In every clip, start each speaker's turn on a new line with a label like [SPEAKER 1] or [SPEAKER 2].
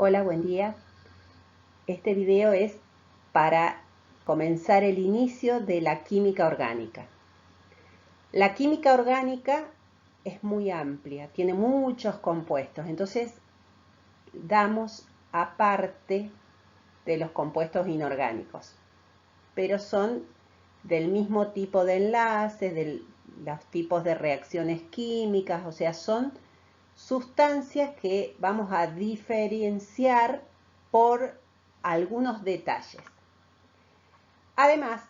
[SPEAKER 1] Hola, buen día. Este video es para comenzar el inicio de la química orgánica. La química orgánica es muy amplia, tiene muchos compuestos, entonces damos aparte de los compuestos inorgánicos, pero son del mismo tipo de enlaces, de los tipos de reacciones químicas, o sea, son sustancias que vamos a diferenciar por algunos detalles. Además,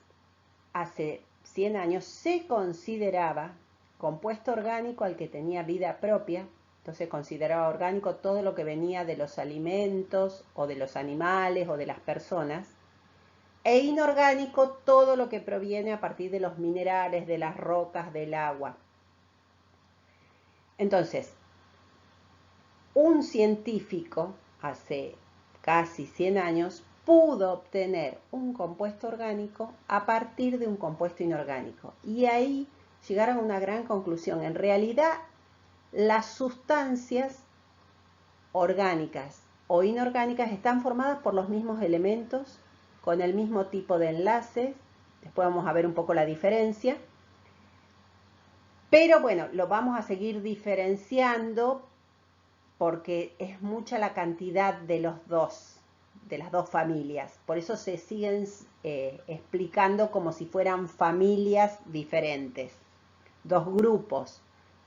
[SPEAKER 1] hace 100 años se consideraba compuesto orgánico al que tenía vida propia, entonces consideraba orgánico todo lo que venía de los alimentos o de los animales o de las personas, e inorgánico todo lo que proviene a partir de los minerales, de las rocas, del agua. Entonces, un científico hace casi 100 años pudo obtener un compuesto orgánico a partir de un compuesto inorgánico. Y ahí llegaron a una gran conclusión. En realidad, las sustancias orgánicas o inorgánicas están formadas por los mismos elementos, con el mismo tipo de enlaces. Después vamos a ver un poco la diferencia. Pero bueno, lo vamos a seguir diferenciando porque es mucha la cantidad de las dos familias. Por eso se siguen explicando como si fueran familias diferentes. Dos grupos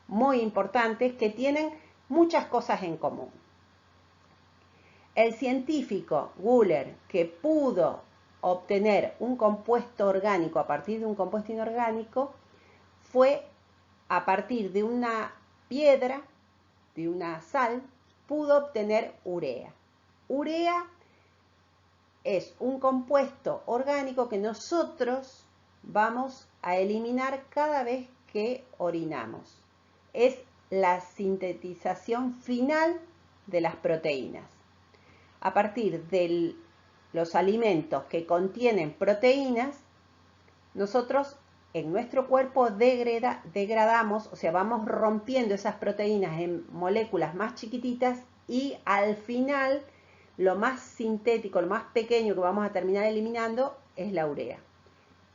[SPEAKER 1] muy importantes que tienen muchas cosas en común. El científico Wöhler, que pudo obtener un compuesto orgánico a partir de un compuesto inorgánico, fue a partir de una piedra, de una sal, pudo obtener urea. Urea es un compuesto orgánico que nosotros vamos a eliminar cada vez que orinamos. Es la sintetización final de las proteínas. A partir de los alimentos que contienen proteínas, nosotros en nuestro cuerpo degradamos, o sea, vamos rompiendo esas proteínas en moléculas más chiquititas y al final lo más sintético, lo más pequeño que vamos a terminar eliminando es la urea.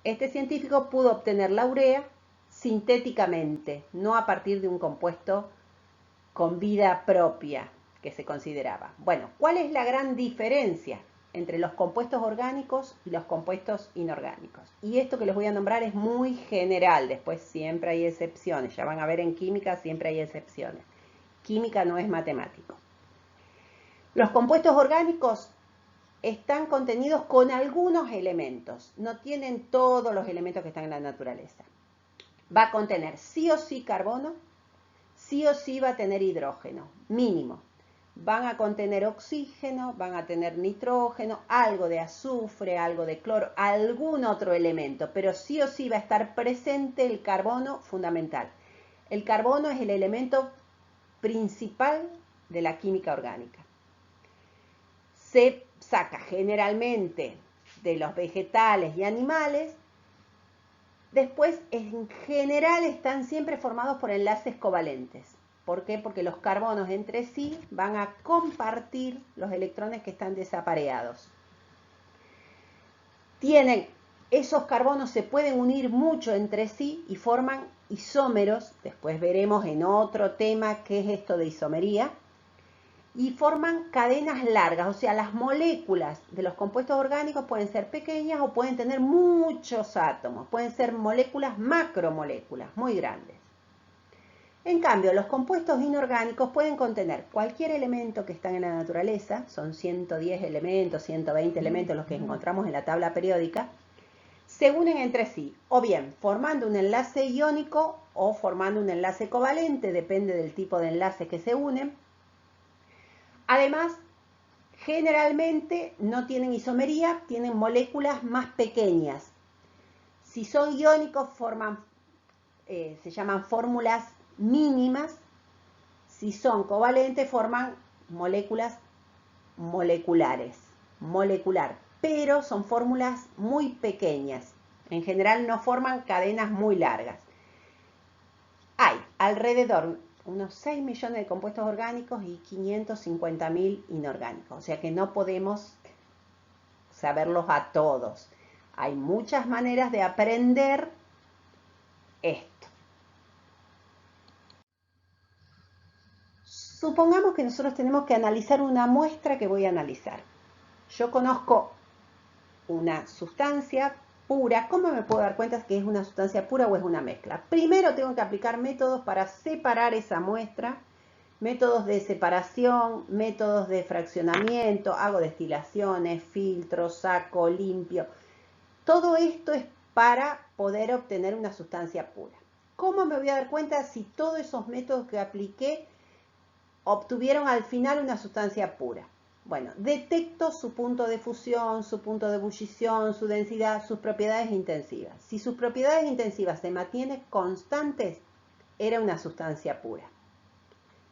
[SPEAKER 1] Este científico pudo obtener la urea sintéticamente, no a partir de un compuesto con vida propia que se consideraba. Bueno, ¿cuál es la gran diferencia entre los compuestos orgánicos y los compuestos inorgánicos? Y esto que les voy a nombrar es muy general, después siempre hay excepciones, ya van a ver en química siempre hay excepciones. Química no es matemático. Los compuestos orgánicos están contenidos con algunos elementos, no tienen todos los elementos que están en la naturaleza. Va a contener sí o sí carbono, sí o sí va a tener hidrógeno, mínimo. Van a contener oxígeno, van a tener nitrógeno, algo de azufre, algo de cloro, algún otro elemento, pero sí o sí va a estar presente el carbono fundamental. El carbono es el elemento principal de la química orgánica. Se saca generalmente de los vegetales y animales. Después, en general, están siempre formados por enlaces covalentes. ¿Por qué? Porque los carbonos entre sí van a compartir los electrones que están desapareados. Esos carbonos se pueden unir mucho entre sí y forman isómeros. Después veremos en otro tema qué es esto de isomería. Y forman cadenas largas, o sea, las moléculas de los compuestos orgánicos pueden ser pequeñas o pueden tener muchos átomos, pueden ser moléculas, macromoléculas, muy grandes. En cambio, los compuestos inorgánicos pueden contener cualquier elemento que está en la naturaleza, son 110 elementos, 120 elementos los que encontramos en la tabla periódica, se unen entre sí, o bien formando un enlace iónico o formando un enlace covalente, depende del tipo de enlace que se unen. Además, generalmente no tienen isomería, tienen moléculas más pequeñas. Si son iónicos, se llaman fórmulas mínimas. Si son covalentes, forman moléculas molecular, pero son fórmulas muy pequeñas. En general no forman cadenas muy largas. Hay alrededor, unos 6 millones de compuestos orgánicos y 550.000 inorgánicos. O sea que no podemos saberlos a todos. Hay muchas maneras de aprender esto. Supongamos que nosotros tenemos que analizar una muestra que voy a analizar. Yo conozco una sustancia pura. ¿Cómo me puedo dar cuenta que es una sustancia pura o es una mezcla? Primero tengo que aplicar métodos para separar esa muestra, métodos de separación, métodos de fraccionamiento, hago destilaciones, filtro, saco, limpio. Todo esto es para poder obtener una sustancia pura. ¿Cómo me voy a dar cuenta si todos esos métodos que apliqué obtuvieron al final una sustancia pura? Bueno, detecto su punto de fusión, su punto de ebullición, su densidad, sus propiedades intensivas. Si sus propiedades intensivas se mantienen constantes, era una sustancia pura.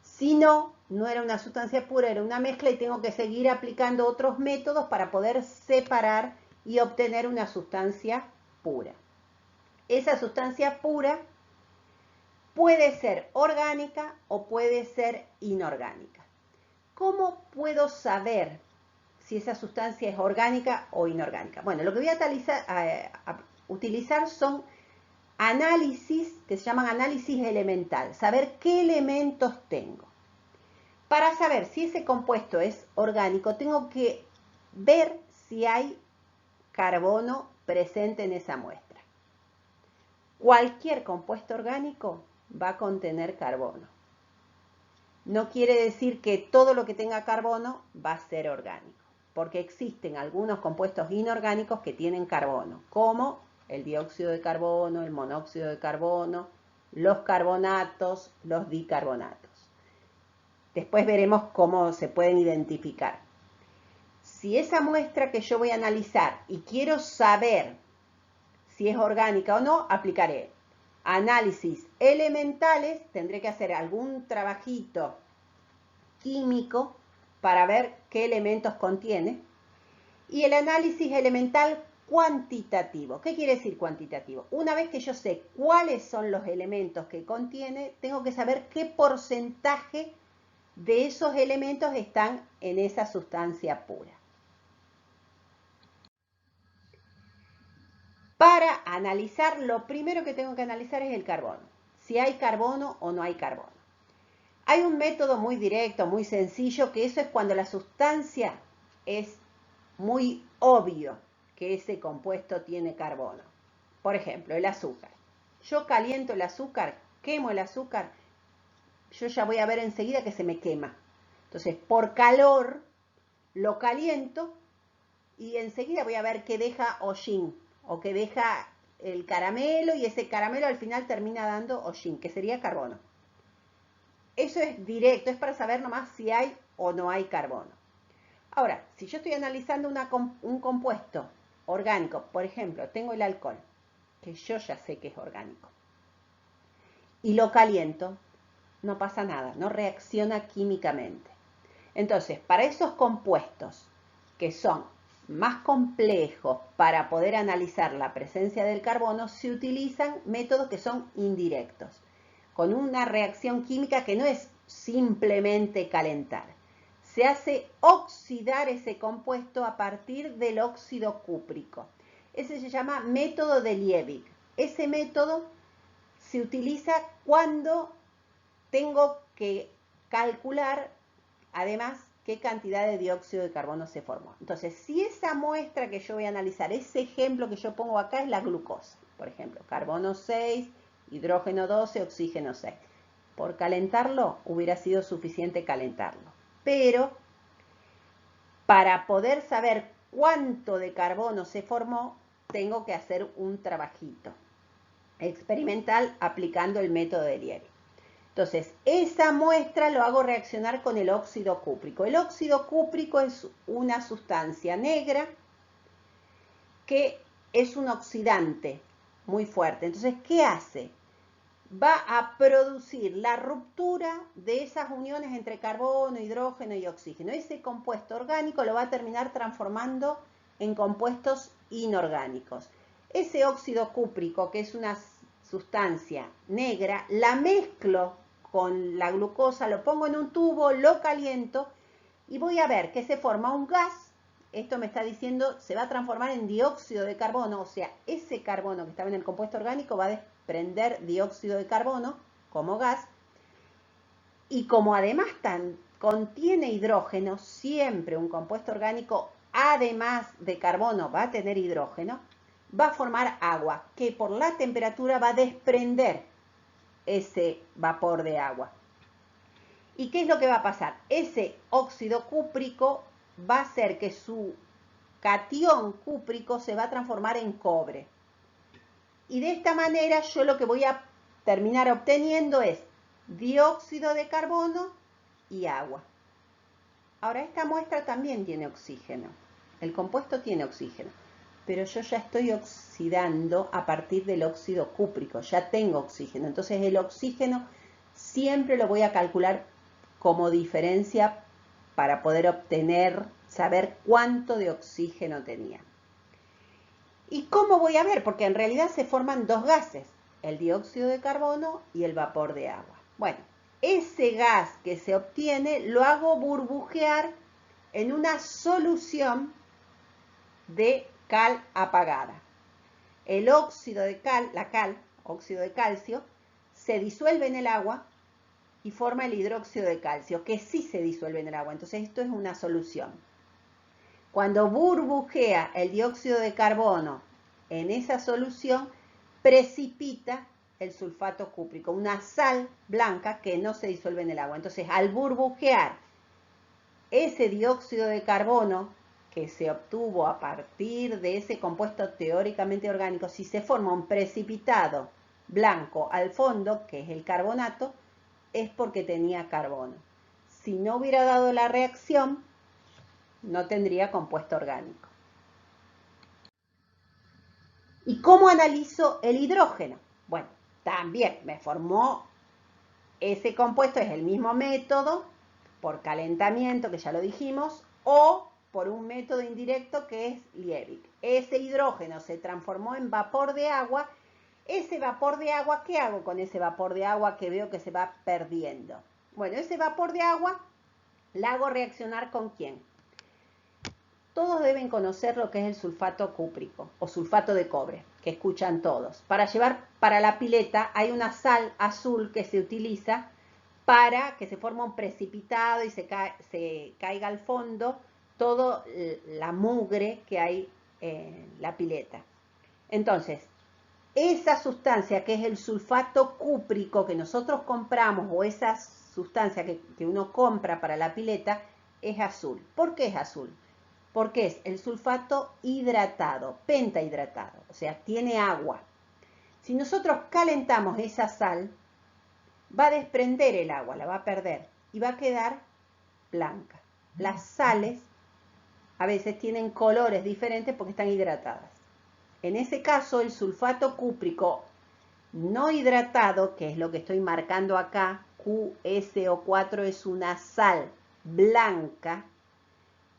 [SPEAKER 1] Si no, no era una sustancia pura, era una mezcla y tengo que seguir aplicando otros métodos para poder separar y obtener una sustancia pura. Esa sustancia pura puede ser orgánica o puede ser inorgánica. ¿Cómo puedo saber si esa sustancia es orgánica o inorgánica? Bueno, lo que voy a utilizar son análisis que se llaman análisis elemental. Saber qué elementos tengo. Para saber si ese compuesto es orgánico, tengo que ver si hay carbono presente en esa muestra. Cualquier compuesto orgánico va a contener carbono. No quiere decir que todo lo que tenga carbono va a ser orgánico, porque existen algunos compuestos inorgánicos que tienen carbono, como el dióxido de carbono, el monóxido de carbono, los carbonatos, los bicarbonatos. Después veremos cómo se pueden identificar. Si esa muestra que yo voy a analizar y quiero saber si es orgánica o no, aplicaré análisis elementales, tendré que hacer algún trabajito químico para ver qué elementos contiene, y el análisis elemental cuantitativo. ¿Qué quiere decir cuantitativo? Una vez que yo sé cuáles son los elementos que contiene, tengo que saber qué porcentaje de esos elementos están en esa sustancia pura. Para analizar, lo primero que tengo que analizar es el carbono. Si hay carbono o no hay carbono. Hay un método muy directo, muy sencillo, que eso es cuando la sustancia es muy obvio que ese compuesto tiene carbono. Por ejemplo, el azúcar. Yo caliento el azúcar, quemo el azúcar, yo ya voy a ver enseguida que se me quema. Entonces, por calor, lo caliento y enseguida voy a ver que deja hollín o que deja el caramelo, y ese caramelo al final termina dando hollín, que sería carbono. Eso es directo, es para saber nomás si hay o no hay carbono. Ahora, si yo estoy analizando un compuesto orgánico, por ejemplo, tengo el alcohol, que yo ya sé que es orgánico, y lo caliento, no pasa nada, no reacciona químicamente. Entonces, para esos compuestos que son más complejos para poder analizar la presencia del carbono, se utilizan métodos que son indirectos, con una reacción química que no es simplemente calentar. Se hace oxidar ese compuesto a partir del óxido cúprico. Ese se llama método de Liebig. Ese método se utiliza cuando tengo que calcular, además, qué cantidad de dióxido de carbono se formó. Entonces, si esa muestra que yo voy a analizar, ese ejemplo que yo pongo acá es la glucosa, por ejemplo, carbono 6, hidrógeno 12, oxígeno 6. Por calentarlo, hubiera sido suficiente calentarlo. Pero, para poder saber cuánto de carbono se formó, tengo que hacer un trabajito experimental aplicando el método de Liebig. Entonces, esa muestra lo hago reaccionar con el óxido cúprico. El óxido cúprico es una sustancia negra que es un oxidante muy fuerte. Entonces, ¿qué hace? Va a producir la ruptura de esas uniones entre carbono, hidrógeno y oxígeno. Ese compuesto orgánico lo va a terminar transformando en compuestos inorgánicos. Ese óxido cúprico, que es una sustancia negra, la mezclo con la glucosa, lo pongo en un tubo, lo caliento y voy a ver que se forma un gas. Esto me está diciendo, se va a transformar en dióxido de carbono, o sea, ese carbono que estaba en el compuesto orgánico va a desprender dióxido de carbono como gas. Y como además contiene hidrógeno, siempre un compuesto orgánico, además de carbono, va a tener hidrógeno, va a formar agua, que por la temperatura va a desprender ese vapor de agua. ¿Y qué es lo que va a pasar? Ese óxido cúprico va a hacer que su catión cúprico se va a transformar en cobre. Y de esta manera yo lo que voy a terminar obteniendo es dióxido de carbono y agua. Ahora, esta muestra también tiene oxígeno. El compuesto tiene oxígeno, pero yo ya estoy oxidando a partir del óxido cúprico, ya tengo oxígeno. Entonces el oxígeno siempre lo voy a calcular como diferencia para poder saber cuánto de oxígeno tenía. ¿Y cómo voy a ver? Porque en realidad se forman dos gases, el dióxido de carbono y el vapor de agua. Bueno, ese gas que se obtiene lo hago burbujear en una solución de cal apagada. El óxido de cal, óxido de calcio, se disuelve en el agua y forma el hidróxido de calcio, que sí se disuelve en el agua. Entonces esto es una solución. Cuando burbujea el dióxido de carbono en esa solución, precipita el sulfato cúprico, una sal blanca que no se disuelve en el agua. Entonces, al burbujear ese dióxido de carbono que se obtuvo a partir de ese compuesto teóricamente orgánico, si se forma un precipitado blanco al fondo, que es el carbonato, es porque tenía carbono. Si no hubiera dado la reacción, no tendría compuesto orgánico. ¿Y cómo analizo el hidrógeno? Bueno, también me formó ese compuesto, es el mismo método, por calentamiento, que ya lo dijimos, o por un método indirecto que es Liebig. Ese hidrógeno se transformó en vapor de agua. Ese vapor de agua, ¿qué hago con ese vapor de agua que veo que se va perdiendo? Bueno, ese vapor de agua la hago reaccionar ¿con quién? Todos deben conocer lo que es el sulfato cúprico o sulfato de cobre, que escuchan todos. Para llevar para la pileta hay una sal azul que se utiliza para que se forme un precipitado y se caiga al fondo toda la mugre que hay en la pileta. Entonces, esa sustancia que es el sulfato cúprico que nosotros compramos o esa sustancia que uno compra para la pileta es azul. ¿Por qué es azul? Porque es el sulfato hidratado, pentahidratado, o sea, tiene agua. Si nosotros calentamos esa sal, va a desprender el agua, la va a perder y va a quedar blanca. Las sales a veces tienen colores diferentes porque están hidratadas. En ese caso, el sulfato cúprico no hidratado, que es lo que estoy marcando acá, QSO4 es una sal blanca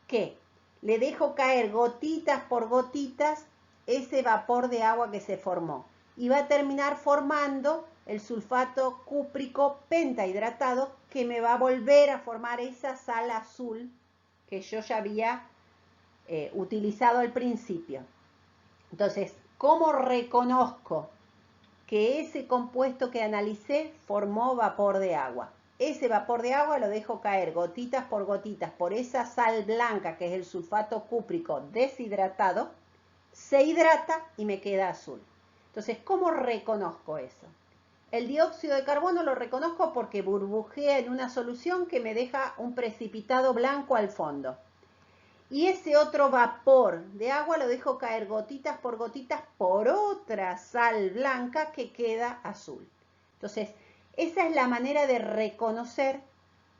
[SPEAKER 1] que le dejo caer gotitas por gotitas ese vapor de agua que se formó y va a terminar formando el sulfato cúprico pentahidratado que me va a volver a formar esa sal azul que yo ya había utilizado al principio. Entonces, ¿cómo reconozco que ese compuesto que analicé formó vapor de agua? Ese vapor de agua lo dejo caer gotitas por esa sal blanca que es el sulfato cúprico deshidratado, se hidrata y me queda azul. Entonces, ¿cómo reconozco eso? El dióxido de carbono lo reconozco porque burbujea en una solución que me deja un precipitado blanco al fondo. Y ese otro vapor de agua lo dejo caer gotitas por otra sal blanca que queda azul. Entonces, esa es la manera de reconocer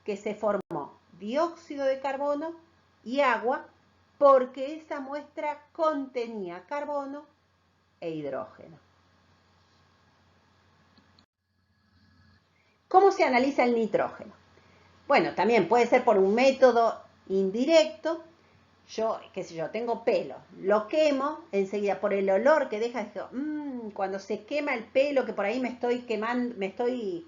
[SPEAKER 1] que se formó dióxido de carbono y agua porque esa muestra contenía carbono e hidrógeno. ¿Cómo se analiza el nitrógeno? Bueno, también puede ser por un método indirecto. Yo, qué sé yo, tengo pelo, lo quemo, enseguida por el olor que deja, cuando se quema el pelo, que por ahí me estoy quemando, me estoy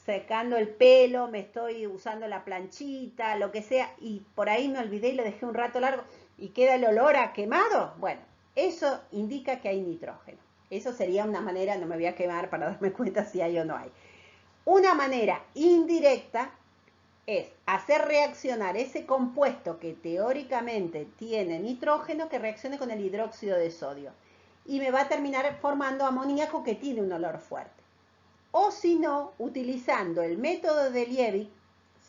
[SPEAKER 1] secando el pelo, me estoy usando la planchita, lo que sea, y por ahí me olvidé y lo dejé un rato largo y queda el olor a quemado, bueno, eso indica que hay nitrógeno. Eso sería una manera, no me voy a quemar para darme cuenta si hay o no hay. Una manera indirecta es hacer reaccionar ese compuesto que teóricamente tiene nitrógeno, que reaccione con el hidróxido de sodio. Y me va a terminar formando amoníaco que tiene un olor fuerte. O si no, utilizando el método de Liebig,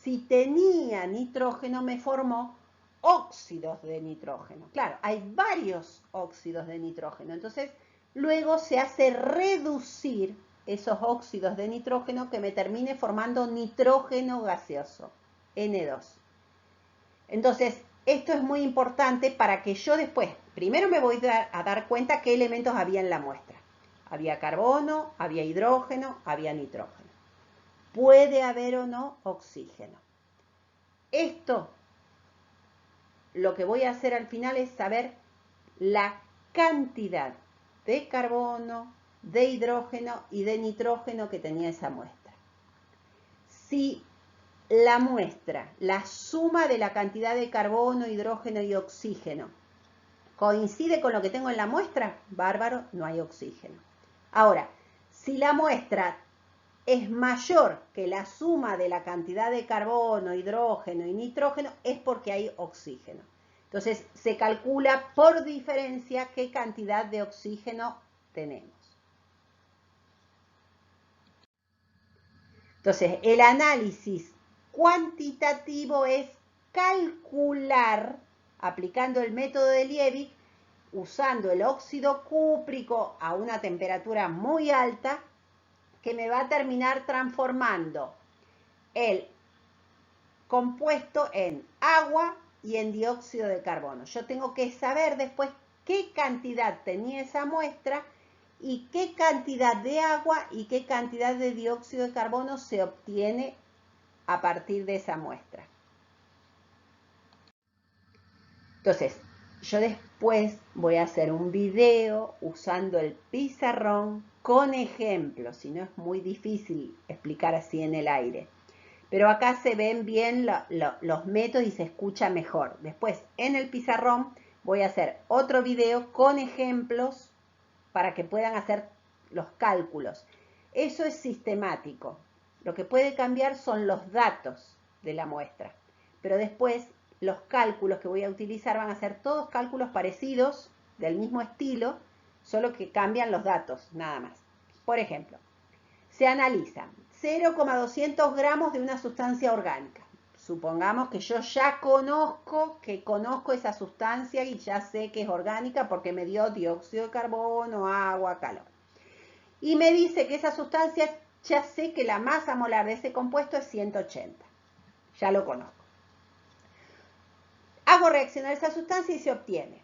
[SPEAKER 1] si tenía nitrógeno me formó óxidos de nitrógeno. Claro, hay varios óxidos de nitrógeno. Entonces, luego se hace reducir esos óxidos de nitrógeno que me termine formando nitrógeno gaseoso, N2. Entonces, esto es muy importante para que yo después, primero me voy a dar cuenta qué elementos había en la muestra. Había carbono, había hidrógeno, había nitrógeno. Puede haber o no oxígeno. Esto, lo que voy a hacer al final es saber la cantidad de carbono, de hidrógeno y de nitrógeno que tenía esa muestra. Si la muestra, la suma de la cantidad de carbono, hidrógeno y oxígeno, coincide con lo que tengo en la muestra, bárbaro, no hay oxígeno. Ahora, si la muestra es mayor que la suma de la cantidad de carbono, hidrógeno y nitrógeno, es porque hay oxígeno. Entonces, se calcula por diferencia qué cantidad de oxígeno tenemos. Entonces, el análisis cuantitativo es calcular, aplicando el método de Liebig, usando el óxido cúprico a una temperatura muy alta, que me va a terminar transformando el compuesto en agua y en dióxido de carbono. Yo tengo que saber después qué cantidad tenía esa muestra y qué cantidad de agua y qué cantidad de dióxido de carbono se obtiene a partir de esa muestra. Entonces, yo después voy a hacer un video usando el pizarrón con ejemplos, si no es muy difícil explicar así en el aire. Pero acá se ven bien los métodos y se escucha mejor. Después, en el pizarrón, voy a hacer otro video con ejemplos para que puedan hacer los cálculos. Eso es sistemático. Lo que puede cambiar son los datos de la muestra. Pero después, los cálculos que voy a utilizar van a ser todos cálculos parecidos, del mismo estilo, solo que cambian los datos, nada más. Por ejemplo, se analiza 0,200 gramos de una sustancia orgánica. Supongamos que yo ya conozco esa sustancia y ya sé que es orgánica porque me dio dióxido de carbono, agua, calor. Y me dice que esa sustancia, ya sé que la masa molar de ese compuesto es 180. Ya lo conozco. Hago reaccionar esa sustancia y se obtiene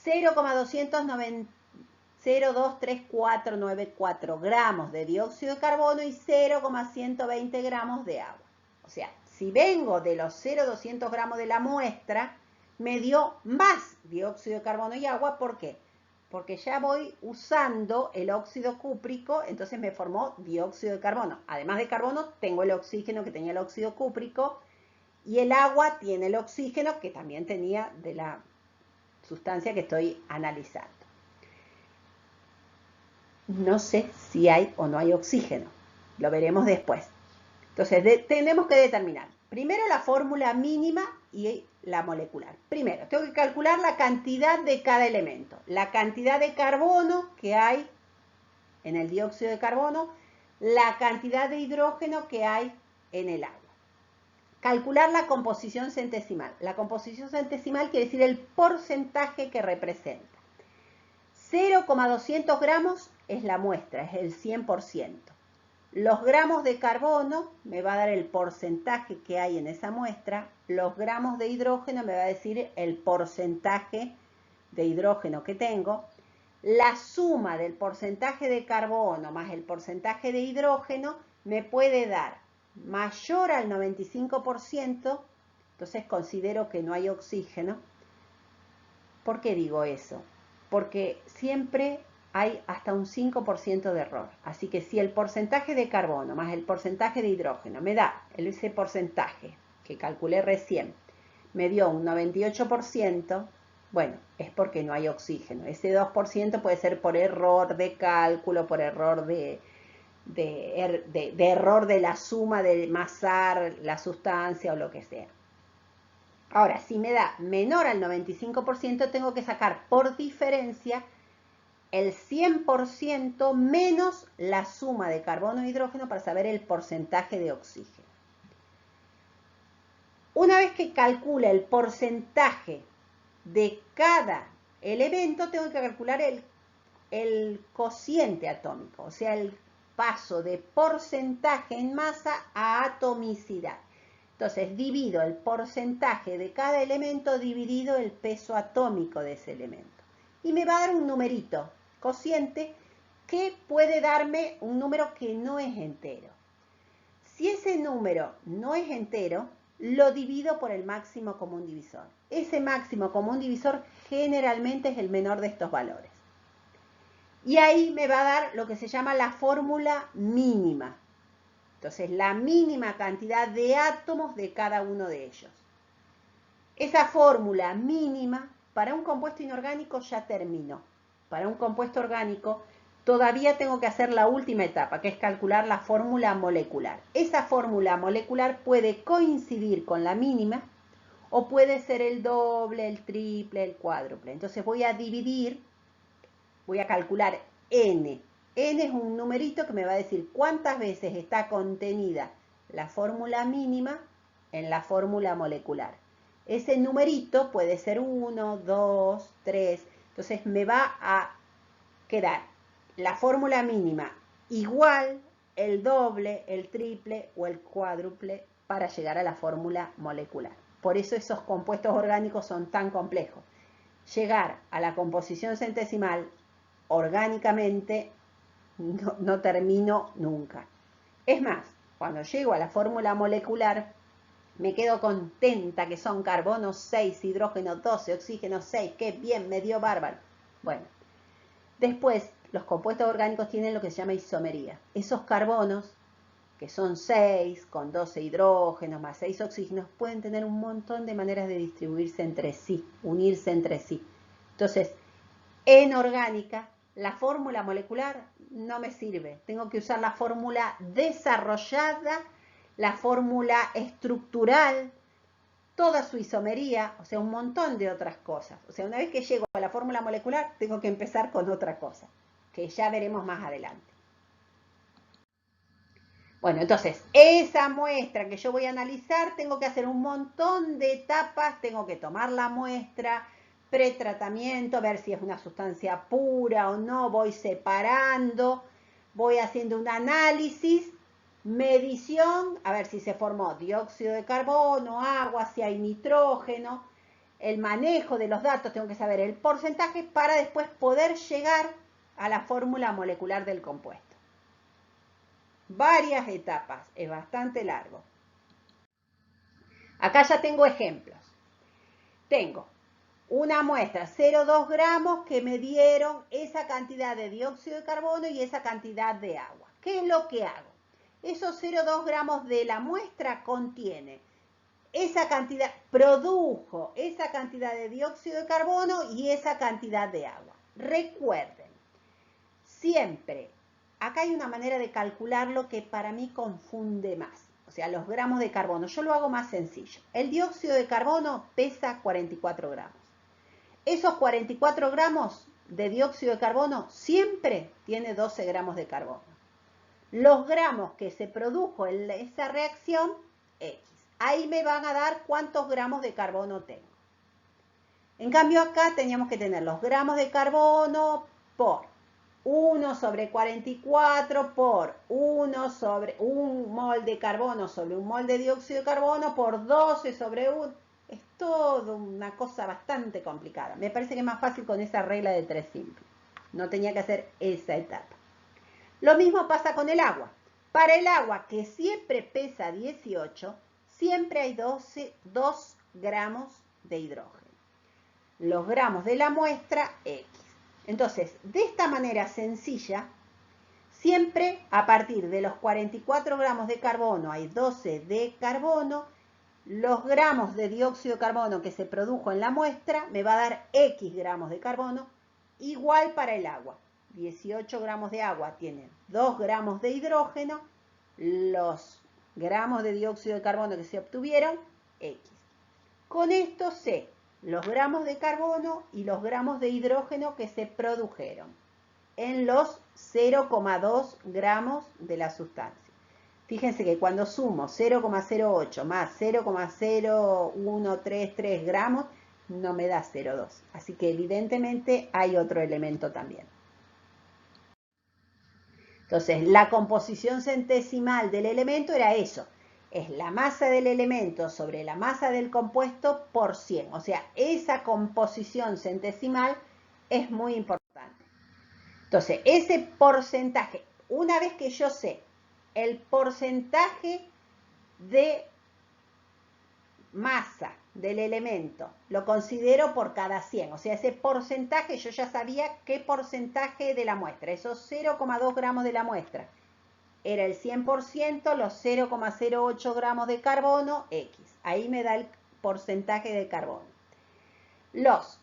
[SPEAKER 1] 0,23494 gramos de dióxido de carbono y 0,120 gramos de agua. O sea, si vengo de los 0,200 gramos de la muestra, me dio más dióxido de carbono y agua. ¿Por qué? Porque ya voy usando el óxido cúprico, entonces me formó dióxido de carbono. Además de carbono, tengo el oxígeno que tenía el óxido cúprico y el agua tiene el oxígeno que también tenía de la sustancia que estoy analizando. No sé si hay o no hay oxígeno. Lo veremos después. Entonces, tenemos que determinar primero la fórmula mínima y la molecular. Primero, tengo que calcular la cantidad de cada elemento. La cantidad de carbono que hay en el dióxido de carbono, la cantidad de hidrógeno que hay en el agua. Calcular la composición centesimal. La composición centesimal quiere decir el porcentaje que representa. 0,200 gramos es la muestra, es el 100%. Los gramos de carbono me va a dar el porcentaje que hay en esa muestra. Los gramos de hidrógeno me va a decir el porcentaje de hidrógeno que tengo. La suma del porcentaje de carbono más el porcentaje de hidrógeno me puede dar mayor al 95%, entonces considero que no hay oxígeno. ¿Por qué digo eso? Porque siempre hay hasta un 5% de error. Así que si el porcentaje de carbono más el porcentaje de hidrógeno me da ese porcentaje que calculé recién, me dio un 98%, bueno, es porque no hay oxígeno. Ese 2% puede ser por error de cálculo, por error de error de la suma de masar la sustancia o lo que sea. Ahora, si me da menor al 95%, tengo que sacar por diferencia el 100% menos la suma de carbono e hidrógeno para saber el porcentaje de oxígeno. Una vez que calcula el porcentaje de cada elemento, tengo que calcular el cociente atómico, o sea, el paso de porcentaje en masa a atomicidad. Entonces, divido el porcentaje de cada elemento dividido el peso atómico de ese elemento. Y me va a dar un numerito, cociente, que puede darme un número que no es entero. Si ese número no es entero, lo divido por el máximo común divisor. Ese máximo común divisor generalmente es el menor de estos valores. Y ahí me va a dar lo que se llama la fórmula mínima. Entonces, la mínima cantidad de átomos de cada uno de ellos. Esa fórmula mínima para un compuesto inorgánico ya terminó. Para un compuesto orgánico todavía tengo que hacer la última etapa, que es calcular la fórmula molecular. Esa fórmula molecular puede coincidir con la mínima o puede ser el doble, el triple, el cuádruple. Entonces voy a dividir, voy a calcular n. N es un numerito que me va a decir cuántas veces está contenida la fórmula mínima en la fórmula molecular. Ese numerito puede ser 1, 2, 3. Entonces me va a quedar la fórmula mínima igual, el doble, el triple o el cuádruple para llegar a la fórmula molecular. Por eso esos compuestos orgánicos son tan complejos. Llegar a la composición centesimal orgánicamente no termino nunca. Es más, cuando llego a la fórmula molecular, me quedo contenta que son carbono 6, hidrógeno 12, oxígeno 6, qué bien, me dio bárbaro. Bueno, después los compuestos orgánicos tienen lo que se llama isomería. Esos carbonos, que son 6, con 12 hidrógenos más 6 oxígenos, pueden tener un montón de maneras de distribuirse entre sí, unirse entre sí. Entonces, en orgánica, la fórmula molecular no me sirve. Tengo que usar la fórmula desarrollada, la fórmula estructural, toda su isomería, o sea, un montón de otras cosas. O sea, una vez que llego a la fórmula molecular, tengo que empezar con otra cosa, que ya veremos más adelante. Bueno, entonces, esa muestra que yo voy a analizar, tengo que hacer un montón de etapas, tengo que tomar la muestra, pretratamiento, ver si es una sustancia pura o no, voy separando, voy haciendo un análisis, medición, a ver si se formó dióxido de carbono, agua, si hay nitrógeno, el manejo de los datos, tengo que saber el porcentaje para después poder llegar a la fórmula molecular del compuesto. Varias etapas, es bastante largo. Acá ya tengo ejemplos. Tengo una muestra, 0,2 gramos, que me dieron esa cantidad de dióxido de carbono y esa cantidad de agua. ¿Qué es lo que hago? Esos 0,2 gramos de la muestra contiene esa cantidad, produjo esa cantidad de dióxido de carbono y esa cantidad de agua. Recuerden, siempre, acá hay una manera de calcularlo que para mí confunde más. O sea, los gramos de carbono. Yo lo hago más sencillo. El dióxido de carbono pesa 44 gramos. Esos 44 gramos de dióxido de carbono siempre tiene 12 gramos de carbono. Los gramos que se produjo en esa reacción, X. Ahí me van a dar cuántos gramos de carbono tengo. En cambio acá teníamos que tener los gramos de carbono por 1 sobre 44 por 1 sobre 1 mol de carbono sobre 1 mol de dióxido de carbono por 12 sobre 1. Es todo una cosa bastante complicada. Me parece que es más fácil con esa regla de 3 simple. No tenía que hacer esa etapa. Lo mismo pasa con el agua. Para el agua, que siempre pesa 18, siempre hay 2 gramos de hidrógeno. Los gramos de la muestra, X. Entonces, de esta manera sencilla, siempre a partir de los 44 gramos de carbono hay 12 de carbono, los gramos de dióxido de carbono que se produjo en la muestra me va a dar X gramos de carbono, igual para el agua. 18 gramos de agua tienen 2 gramos de hidrógeno, los gramos de dióxido de carbono que se obtuvieron, X. Con esto sé los gramos de carbono y los gramos de hidrógeno que se produjeron en los 0,2 gramos de la sustancia. Fíjense que cuando sumo 0,08 más 0,0133 gramos, no me da 0,2. Así que evidentemente hay otro elemento también. Entonces, la composición centesimal del elemento era eso. Es la masa del elemento sobre la masa del compuesto por 100. O sea, esa composición centesimal es muy importante. Entonces, ese porcentaje, una vez que yo sé el porcentaje de masa del elemento, lo considero por cada 100. O sea, ese porcentaje, yo ya sabía qué porcentaje de la muestra, esos 0,2 gramos de la muestra. Era el 100%, los 0,08 gramos de carbono, X. Ahí me da el porcentaje de carbono. Los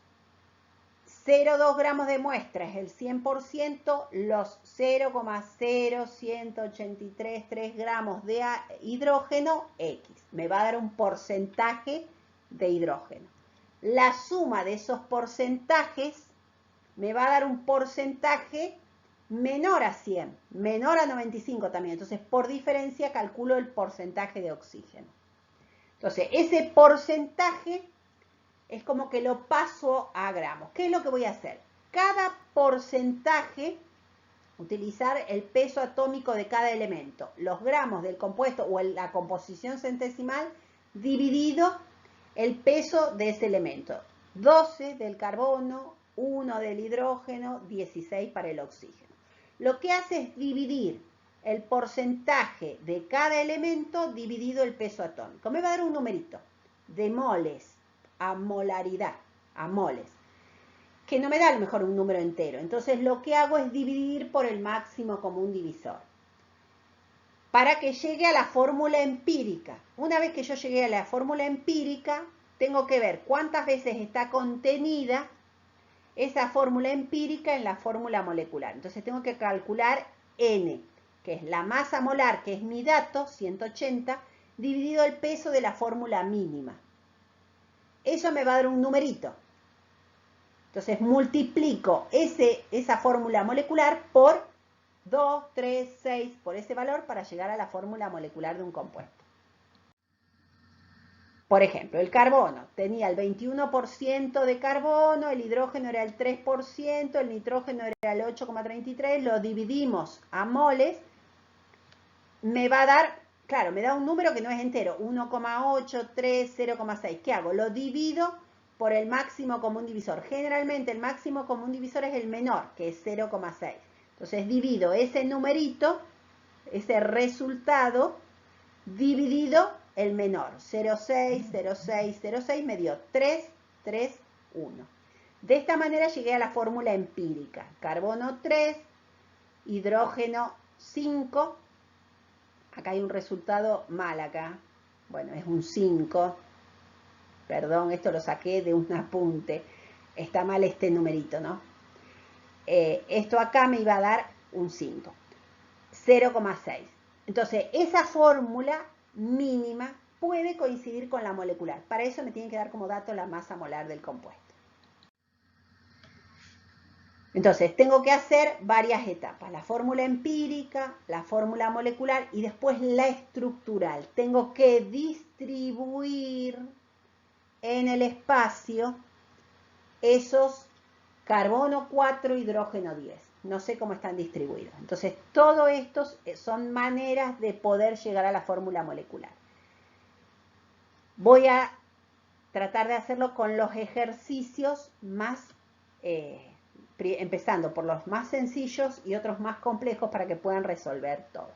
[SPEAKER 1] 0,2 gramos de muestra es el 100%, los 0,0183 gramos de hidrógeno, X. Me va a dar un porcentaje de hidrógeno. La suma de esos porcentajes me va a dar un porcentaje menor a 100, menor a 95 también. Entonces, por diferencia, calculo el porcentaje de oxígeno. Entonces, ese porcentaje es como que lo paso a gramos. ¿Qué es lo que voy a hacer? Cada porcentaje, utilizar el peso atómico de cada elemento, los gramos del compuesto o la composición centesimal, dividido el peso de ese elemento. 12 del carbono, 1 del hidrógeno, 16 para el oxígeno. Lo que hace es dividir el porcentaje de cada elemento dividido el peso atómico. Me va a dar un numerito de moles a molaridad, a moles, que no me da a lo mejor un número entero. Entonces lo que hago es dividir por el máximo común divisor para que llegue a la fórmula empírica. Una vez que yo llegué a la fórmula empírica, tengo que ver cuántas veces está contenida esa fórmula empírica en la fórmula molecular. Entonces tengo que calcular N, que es la masa molar, que es mi dato, 180, dividido el peso de la fórmula mínima. Eso me va a dar un numerito. Entonces multiplico esa fórmula molecular por 2, 3, 6, por ese valor para llegar a la fórmula molecular de un compuesto. Por ejemplo, el carbono tenía el 21% de carbono, el hidrógeno era el 3%, el nitrógeno era el 8,33, lo dividimos a moles, me va a dar, claro, me da un número que no es entero, 1,8, 3, 0,6. ¿Qué hago? Lo divido por el máximo común divisor. Generalmente el máximo común divisor es el menor, que es 0,6. Entonces divido ese numerito, ese resultado, dividido el menor. 0,6, 0,6, 0,6 me dio 3, 3, 1. De esta manera llegué a la fórmula empírica. Carbono 3, hidrógeno 5. Acá hay un resultado mal acá. Bueno, es un 5. Perdón, esto lo saqué de un apunte. Está mal este numerito, ¿no? Esto acá me iba a dar un 5. 0,6. Entonces, esa fórmula mínima puede coincidir con la molecular. Para eso me tienen que dar como dato la masa molar del compuesto. Entonces, tengo que hacer varias etapas. La fórmula empírica, la fórmula molecular y después la estructural. Tengo que distribuir en el espacio esos carbono 4, hidrógeno 10. No sé cómo están distribuidos. Entonces, todo esto son maneras de poder llegar a la fórmula molecular. Voy a tratar de hacerlo con los ejercicios más, empezando por los más sencillos y otros más complejos para que puedan resolver todo.